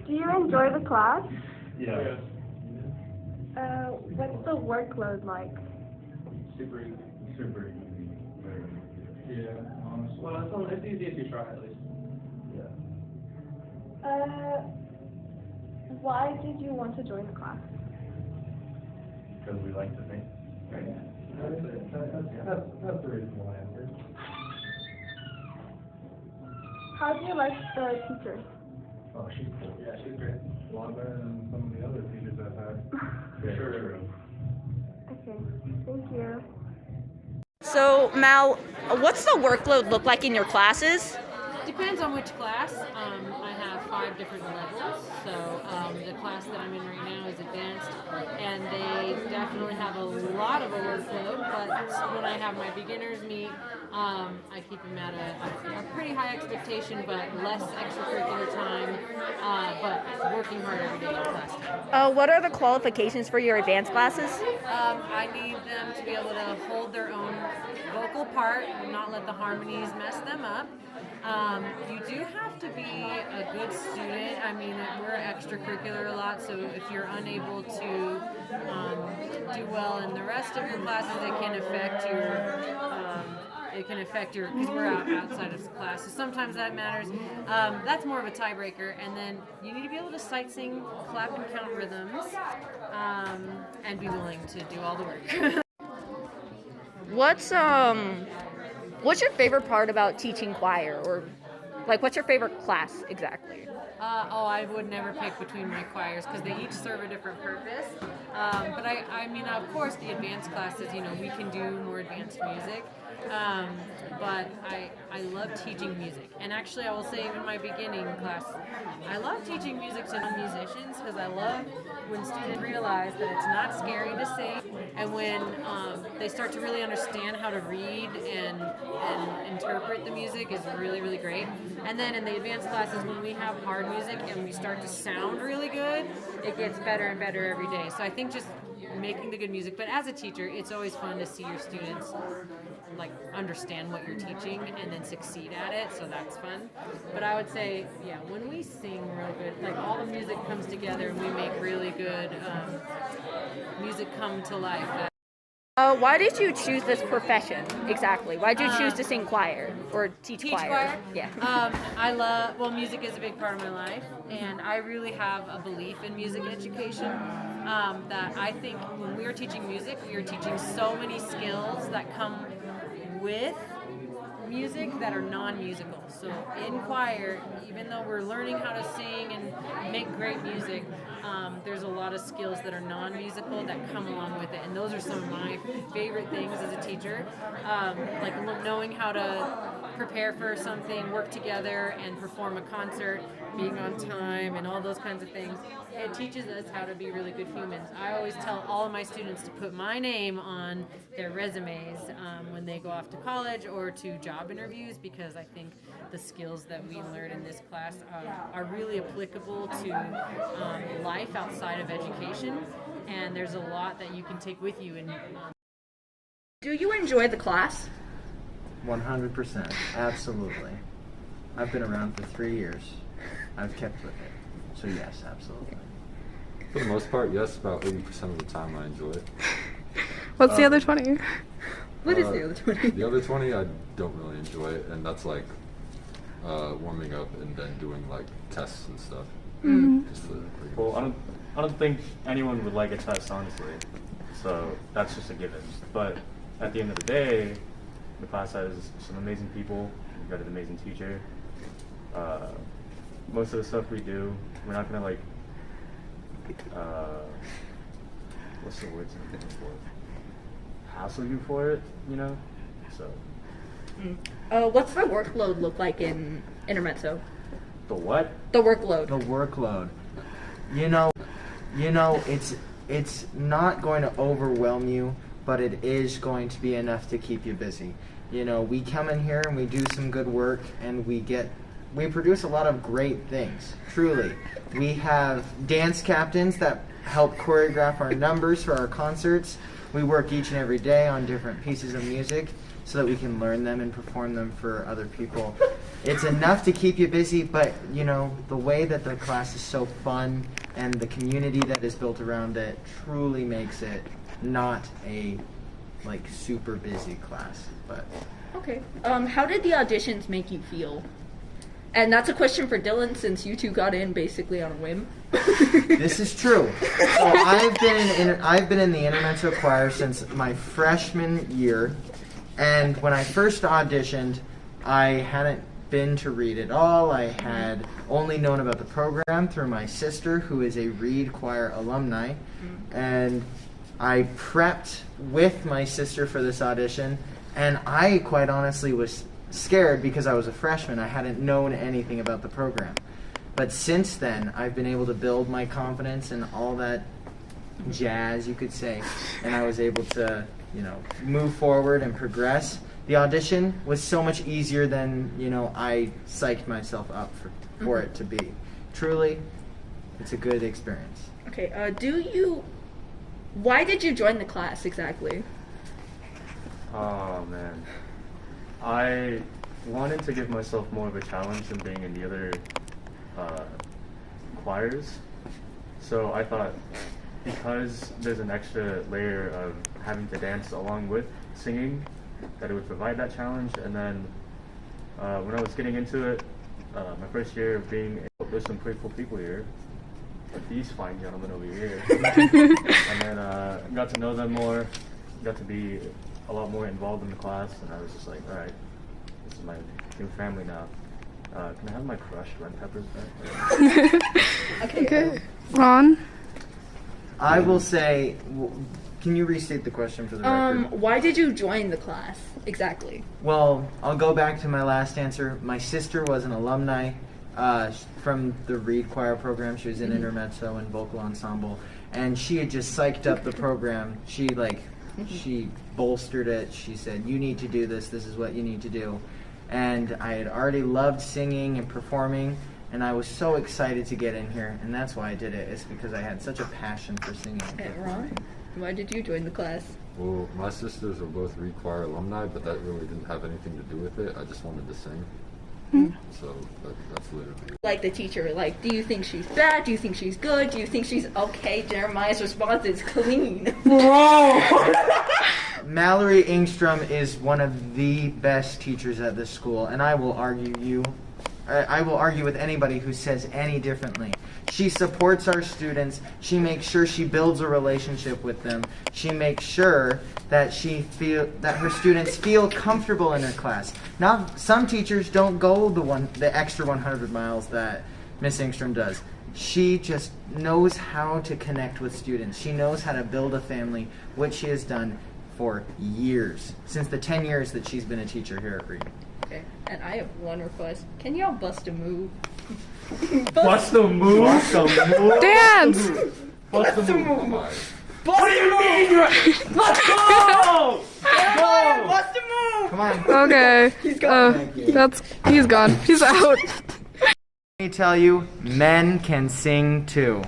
Do you enjoy the class? Yeah. What's the workload like? Super easy. Super easy. Yeah, honestly. Well, it's easy if you try at least. Yeah. Why did you want to join the class? Because we like to think. That's the reasonable answer. How do you like the teachers? Oh, she's cool. Yeah, she's great. A lot better than some of the other teachers I've had. For sure. Okay, thank you. So, Mal, what's the workload look like in your classes? Depends on which class. I have 5 different levels. So the class that I'm in right now is advanced, and they definitely have a lot of a workload. But when I have my beginners meet, I keep them at a pretty high expectation, but less extracurricular time, but working hard every day in class. What are the qualifications for your advanced classes? I need them to be able to hold their own vocal part and not let the harmonies mess them up. You do have to be a good student. I mean, we're extracurricular a lot, so if you're unable to do well in the rest of your classes, it can affect your, because we're outside of class, so sometimes that matters. That's more of a tiebreaker. And then you need to be able to sight sing, clap and count rhythms, and be willing to do all the work. What's your favorite part about teaching choir, or like what's your favorite class exactly? I would never pick between my choirs because they each serve a different purpose. But I mean, of course, the advanced classes, we can do more advanced music. But I love teaching music. And actually, I will say in my beginning class, I love teaching music to non-musicians because I love when students realize that it's not scary to sing, and when they start to really understand how to read and interpret the music is really, really great. And then in the advanced classes, when we have hard music and we start to sound really good, it gets better and better every day. So I think just making the good music, but as a teacher, it's always fun to see your students understand what you're teaching and then succeed at it, so that's fun. But I would say, when we sing real good, all the music comes together and we make really good music come to life. Why did you choose this profession exactly? Why did you choose to sing choir or teach choir? Yeah. Music is a big part of my life, and I really have a belief in music education. That I think when we are teaching music, we are teaching so many skills that come with music that are non-musical. So in choir, even though we're learning how to sing and make great music, there's a lot of skills that are non-musical that come along with it, and those are some of my favorite things as a teacher, like knowing how to prepare for something, work together, and perform a concert, being on time, and all those kinds of things. It teaches us how to be really good humans. I always tell all of my students to put my name on their resumes when they go off to college or to job interviews, because I think the skills that we learn in this class are really applicable to life outside of education, and there's a lot that you can take with you. Do you enjoy the class? 100%, absolutely. I've been around for 3 years. I've kept with it, so yes, absolutely. For the most part, yes. About 80% of the time, I enjoy it. What's the other 20? What is the other 20? The other 20, I don't really enjoy it, and that's warming up and then doing tests and stuff. Mm-hmm. Well, I don't think anyone would like a test, honestly. So that's just a given. But at the end of the day, the class has some amazing people. We've got an amazing teacher. Most of the stuff we do, we're not gonna what's the words I'm looking for? Hassle you for it, So. What's the workload look like in Intermezzo? The what? The workload. The workload. It's not going to overwhelm you, but it is going to be enough to keep you busy. We come in here and we do some good work, and we produce a lot of great things, truly. We have dance captains that help choreograph our numbers for our concerts. We work each and every day on different pieces of music so that we can learn them and perform them for other people. It's enough to keep you busy, but you know, the way that the class is so fun and the community that is built around it truly makes it not a like super busy class. But Okay. How did the auditions make you feel? And that's a question for Dylan, since you two got in basically on a whim. this is true. So I've been in the intermezzo choir since my freshman year, and when I first auditioned, I hadn't been to Reed at all. I had only known about the program through my sister, who is a Reed choir alumni, and I prepped with my sister for this audition, and I quite honestly was scared because I was a freshman. I hadn't known anything about the program. But since then, I've been able to build my confidence and all that jazz, you could say, and I was able to, you know, move forward and progress. The audition was so much easier than, you know, I psyched myself up for it to be. Truly, it's a good experience. Okay, why did you join the class exactly? Oh man, I wanted to give myself more of a challenge than being in the other choirs. So I thought, because there's an extra layer of having to dance along with singing, that it would provide that challenge. And then when I was getting into it, my first year of being, there's some pretty cool people here. These fine gentlemen over here. And then got to know them more, got to be a lot more involved in the class, and I was just like, alright, this is my new family now. Can I have my crushed red peppers back? Okay. Ron? I will say, can you restate the question for the record? Why did you join the class exactly? Well, I'll go back to my last answer. My sister was an alumni from the Reed Choir program. She was in intermezzo and vocal ensemble, and she had just psyched up the program. She bolstered it. She said, you need to do this. This is what you need to do. And I had already loved singing and performing, and I was so excited to get in here, and that's why I did it. It's because I had such a passion for singing. Hey, Ron, why did you join the class? Well, my sisters are both Reed Choir alumni, but that really didn't have anything to do with it. I just wanted to sing. So that's literally it. Like the teacher, like, do you think she's bad? Do you think she's good? Do you think she's okay? Jeremiah's response is clean. Mallory Engstrom is one of the best teachers at this school, and I will argue with anybody who says any differently. She supports our students. She makes sure she builds a relationship with them. She makes sure that her students feel comfortable in her class. Now, some teachers don't go the extra 100 miles that Miss Engstrom does. She just knows how to connect with students. She knows how to build a family, which she has done for years, since the 10 years that she's been a teacher here at Reed. Okay, and I have one request. Can y'all bust a move? Bust the move? Bust the move? Dance! Bust the move? Bust a move! Let's go! Jeremiah, bust a move! Come on. Okay. He's gone. He's gone. He's out. Let me tell you, men can sing too.